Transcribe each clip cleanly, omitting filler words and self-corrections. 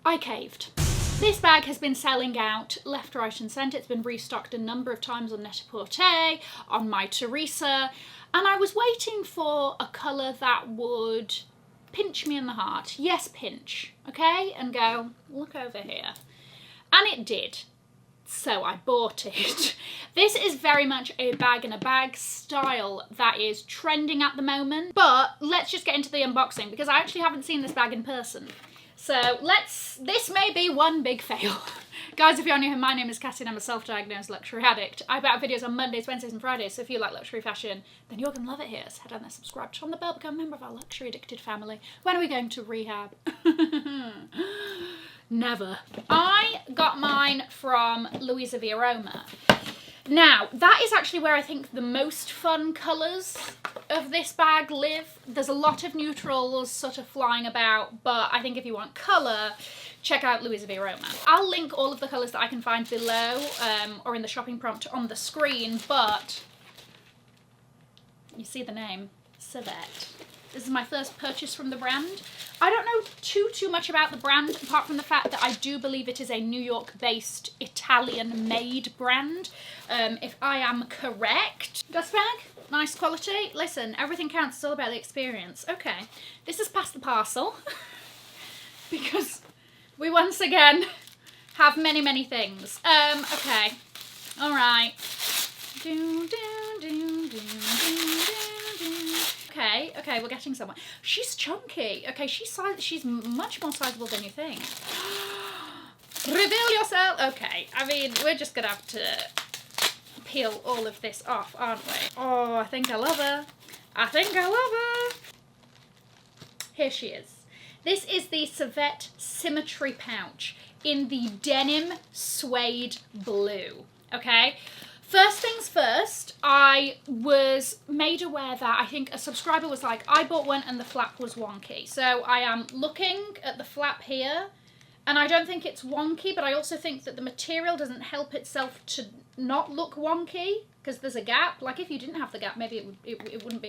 I caved. This bag has been selling out left, right and centre. It's been restocked a number of times on Net-a-Porter, on My Teresa, and I was waiting for a colour that would pinch me in the heart. Yes, pinch, okay? And go, look over here. And it did. So I bought it. This is very much a bag in a bag style that is trending at the moment. But let's just get into the unboxing because I actually haven't seen this bag in person. So this may be one big fail. Guys, if you're new here, my name is Cassie and I'm a self-diagnosed luxury addict. I put out videos on Mondays, Wednesdays and Fridays, so if you like luxury fashion, then you're going to love it here. So head on there, subscribe, turn on the bell, become a member of our luxury addicted family. When are we going to rehab? Never. I got mine from Louisa V. Aroma. Now, that is actually where I think the most fun colours of this bag live. There's a lot of neutrals sort of flying about, but I think if you want colour, check out Louisa V. Aroma. I'll link all of the colours that I can find below or in the shopping prompt on the screen, but you see the name, Suede. This is my first purchase from the brand. I don't know too much about the brand, apart from the fact that I do believe it is a New York-based, Italian-made brand, if I am correct. Dust bag, nice quality. Listen, everything counts, it's all about the experience. Okay, this is past the parcel, because we once again have many things. Okay, all right. Okay, we're getting somewhere. She's chunky. Okay, she's much more sizable than you think. Reveal yourself. Okay, I mean, we're just gonna have to peel all of this off, aren't we? Oh, I think I love her. I think I love her. Here she is. This is the Suede Symmetry pouch in the denim suede blue. Okay. First things first, I was made aware that I think a subscriber was like, I bought one and the flap was wonky. So I am looking at the flap here and I don't think it's wonky, but I also think that the material doesn't help itself to not look wonky because there's a gap. Like if you didn't have the gap, maybe it wouldn't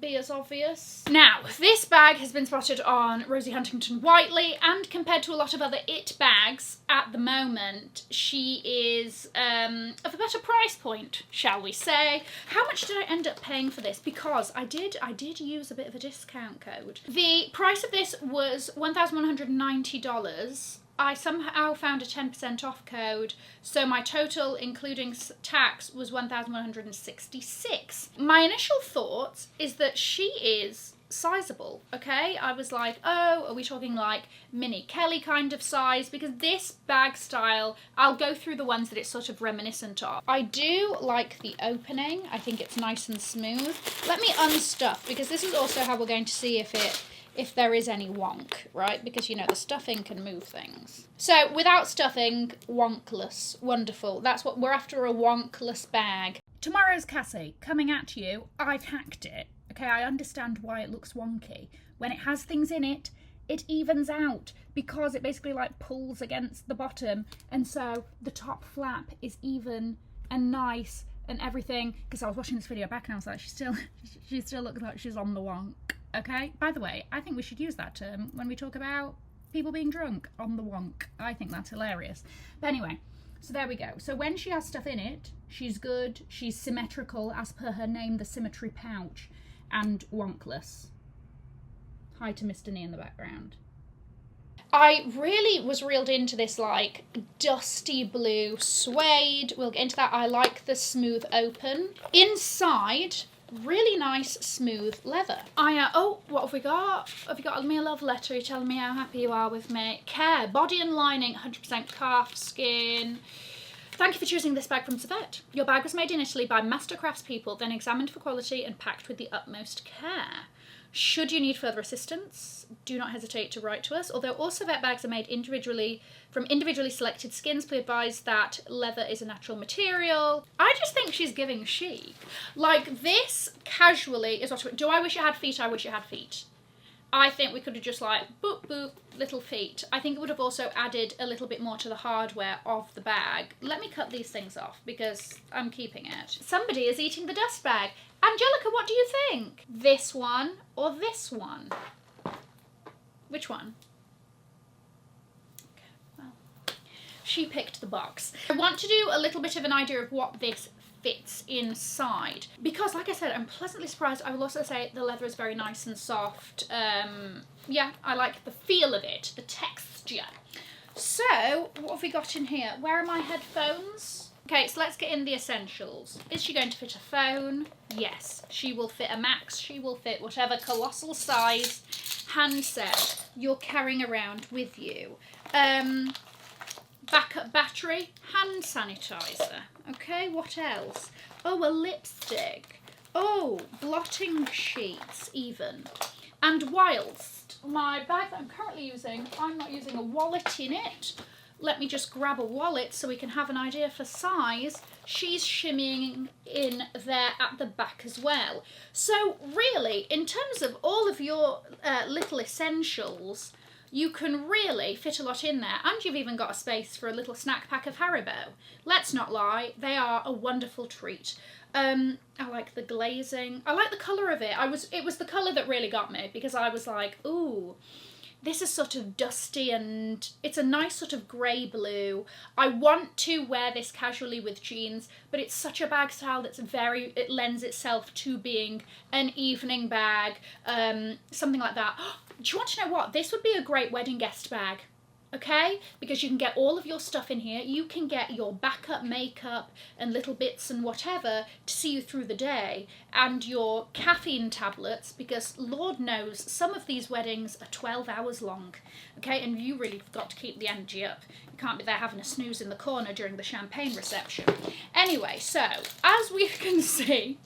be as obvious. Now, this bag has been spotted on Rosie Huntington Whiteley, and compared to a lot of other IT bags at the moment, she is of a better price point, shall we say. How much did I end up paying for this? Because I did use a bit of a discount code. The price of this was $1,190. I somehow found a 10% off code, so my total, including tax, was $1,166. My initial thought is that she is sizable, okay? I was like, oh, are we talking like Minnie Kelly kind of size? Because this bag style, I'll go through the ones that it's sort of reminiscent of. I do like the opening. I think it's nice and smooth. Let me unstuff, because this is also how we're going to see if there is any wonk, right? Because, you know, the stuffing can move things. So, without stuffing, wonkless. Wonderful. That's what we're after, a wonkless bag. Tomorrow's Cassie, coming at you. I've hacked it. Okay, I understand why it looks wonky. When it has things in it, it evens out because it basically, like, pulls against the bottom. And so, the top flap is even and nice and everything. Because I was watching this video back and I was like, she still looks like she's on the wonk. Okay, by the way, I think we should use that term when we talk about people being drunk, on the wonk. I think that's hilarious. But anyway, so there we go. So when she has stuff in it, she's good, she's symmetrical, as per her name, the Symmetry pouch, and wonkless. Hi to Mr. Nee in the background. I really was reeled into this like dusty blue suede. We'll get into that. I like the smooth open. Inside, really nice smooth leather. Oh, what have we got? Have you got me a love letter? You're telling me how happy you are with me. Care, body and lining, 100% calf skin. Thank you for choosing this bag from Suede. Your bag was made in Italy by master craftspeople, then examined for quality and packed with the utmost care. Should you need further assistance, do not hesitate to write to us. Although all Suede bags are made individually from individually selected skins, please advise that leather is a natural material. I just think she's giving chic. Like, this casually is what. Do I wish it had feet? I wish it had feet. I think we could have just like, boop, boop, little feet. I think it would have also added a little bit more to the hardware of the bag. Let me cut these things off because I'm keeping it. Somebody is eating the dust bag. Angelica, what do you think? This one or this one? Which one? she picked the box. I want to do a little bit of an idea of what this fits inside, because like I said, I'm pleasantly surprised. I will also say the leather is very nice and soft. Yeah, I like the feel of it, the texture. So what have we got in here? Where are my headphones? Okay, so let's get in the essentials. Is she going to fit a phone? Yes. She will fit a Max. She will fit whatever colossal size handset you're carrying around with you. Backup battery, hand sanitizer. Okay, what else? Oh, a lipstick. Oh, blotting sheets even. And whilst my bag that I'm currently using, I'm not using a wallet in it. Let me just grab a wallet so we can have an idea for size. She's shimmying in there at the back as well. So really, in terms of all of your little essentials, you can really fit a lot in there, and you've even got a space for a little snack pack of Haribo. Let's not lie, they are a wonderful treat. I like the glazing. I like the colour of it. It was the colour that really got me, because I was like, ooh, this is sort of dusty and it's a nice sort of grey blue. I want to wear this casually with jeans, but it's such a bag style that's it lends itself to being an evening bag, something like that. Do you want to know what? This would be a great wedding guest bag. Okay, because you can get all of your stuff in here. You can get your backup makeup and little bits and whatever to see you through the day, and your caffeine tablets, because Lord knows some of these weddings are 12 hours long. Okay, and you really got to keep the energy up. You can't be there having a snooze in the corner during the champagne reception. Anyway, so as we can see,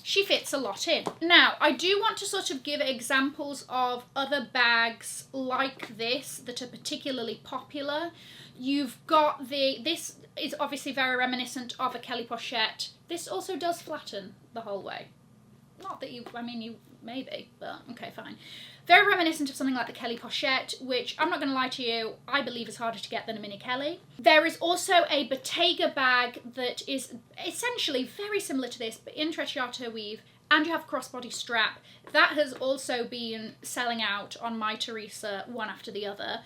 she fits a lot in. Now, I do want to sort of give examples of other bags like this that are particularly popular. You've got this is obviously very reminiscent of a Kelly Pochette. This also does flatten the whole way. Not that you maybe, but okay, fine. Very reminiscent of something like the Kelly Pochette, which I'm not going to lie to you, I believe is harder to get than a Mini Kelly. There is also a Bottega bag that is essentially very similar to this, but in Trecciato weave, and you have a crossbody strap. That has also been selling out on My Teresa one after the other.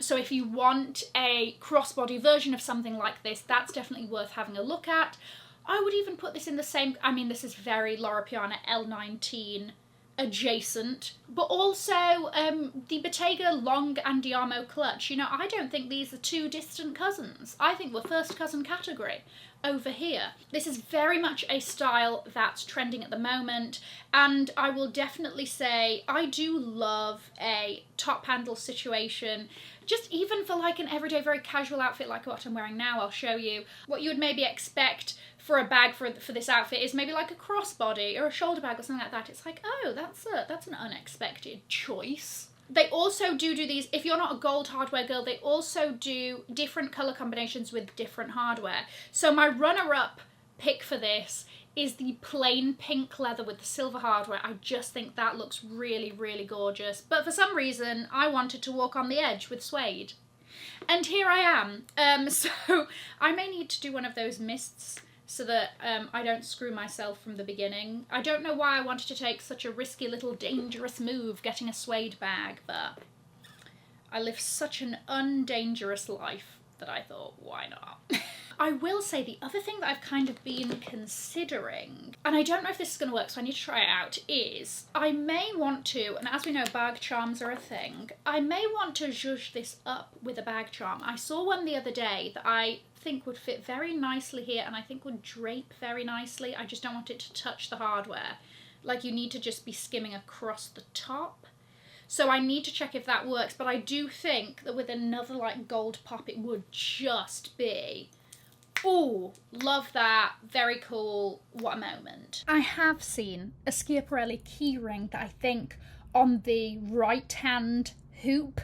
So if you want a crossbody version of something like this, that's definitely worth having a look at. I would even put this in the same, this is very Loro Piana L19 adjacent, but also the Bottega Long Andiamo clutch. You know, I don't think these are two distant cousins. I think we're first cousin category over here. This is very much a style that's trending at the moment, and I will definitely say I do love a top handle situation, just even for like an everyday very casual outfit like what I'm wearing now. I'll show you what you would maybe expect for a bag for this outfit is maybe like a crossbody or a shoulder bag or something like that. It's like, oh, that's an unexpected choice. They also do these, if you're not a gold hardware girl, they also do different colour combinations with different hardware. So my runner-up pick for this is the plain pink leather with the silver hardware. I just think that looks really, really gorgeous. But for some reason, I wanted to walk on the edge with suede. And here I am. So I may need to do one of those mists so that I don't screw myself from the beginning. I don't know why I wanted to take such a risky little dangerous move getting a suede bag, but I live such an undangerous life that I thought, why not? I will say the other thing that I've kind of been considering, and I don't know if this is going to work, so I need to try it out, is I may want to, and as we know bag charms are a thing, I may want to zhuzh this up with a bag charm. I saw one the other day that I think would fit very nicely here, and I think would drape very nicely. I just don't want it to touch the hardware. Like, you need to just be skimming across the top. So I need to check if that works, but I do think that with another like gold pop it would just be, ooh, love that, very cool, what a moment. I have seen a Schiaparelli keyring that I think on the right hand hoop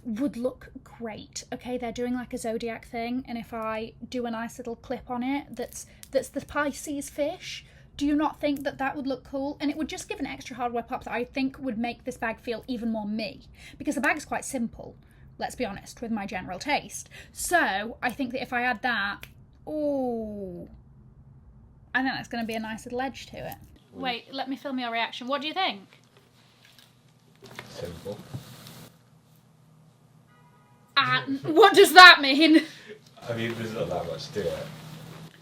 would look great. Okay, they're doing like a zodiac thing, and if I do a nice little clip on it that's the Pisces fish, do you not think that that would look cool? And it would just give an extra hardware pop that I think would make this bag feel even more me, because the bag is quite simple, let's be honest, with my general taste. So I think that if I add that, ooh, I think that's going to be a nice little edge to it. Wait, let me film your reaction. What do you think? Simple. What does that mean? I mean, there's not that much to it.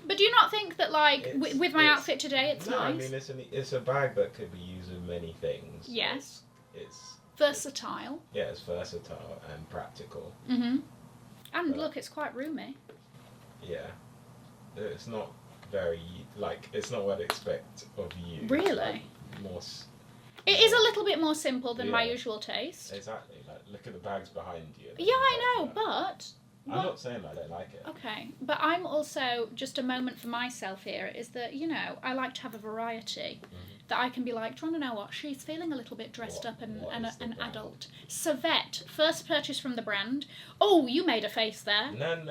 But do you not think that, like, with my outfit today, it's nice? I mean, it's a bag that could be used in many things. Yes. It's versatile. Yeah, it's versatile and practical. And look, it's quite roomy. Yeah. It's not very, like, it's not what I expect of you. Really? Like, it is a little bit more simple than my usual taste. Exactly. Like, look at the bags behind you. Yeah, I know, but... I'm not saying I don't like it. Okay, but I'm also, just a moment for myself here, is that, you know, I like to have a variety. That I can be like, do you want to know what? She's feeling a little bit dressed up and an adult. Suede, first purchase from the brand. Oh, you made a face there. No.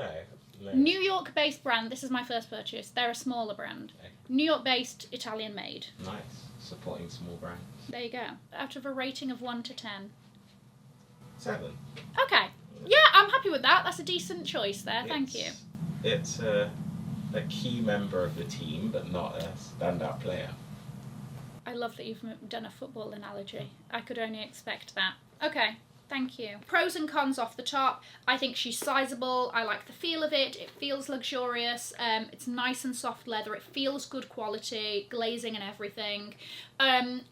New York-based brand. This is my first purchase. They're a smaller brand. Okay. New York-based, Italian-made. Nice. Supporting small brands. There you go. Out of a rating of 1 to 10. 7. Okay. Yeah, I'm happy with that. That's a decent choice there. Thank you. It's a key member of the team, but not a standout player. I love that you've done a football analogy. I could only expect that. Okay, thank you. Pros and cons off the top. I think she's sizable. I like the feel of it. It feels luxurious. It's nice and soft leather. It feels good quality, glazing and everything.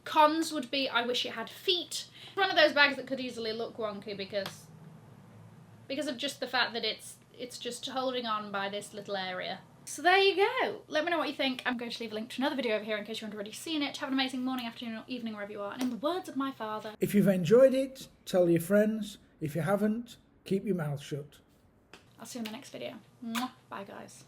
Cons would be I wish it had feet. One of those bags that could easily look wonky because of just the fact that it's just holding on by this little area. So there you go. Let me know what you think. I'm going to leave a link to another video over here in case you haven't already seen it. Have an amazing morning, afternoon or evening wherever you are. And in the words of my father... If you've enjoyed it, tell your friends. If you haven't, keep your mouth shut. I'll see you in the next video. Mwah. Bye guys.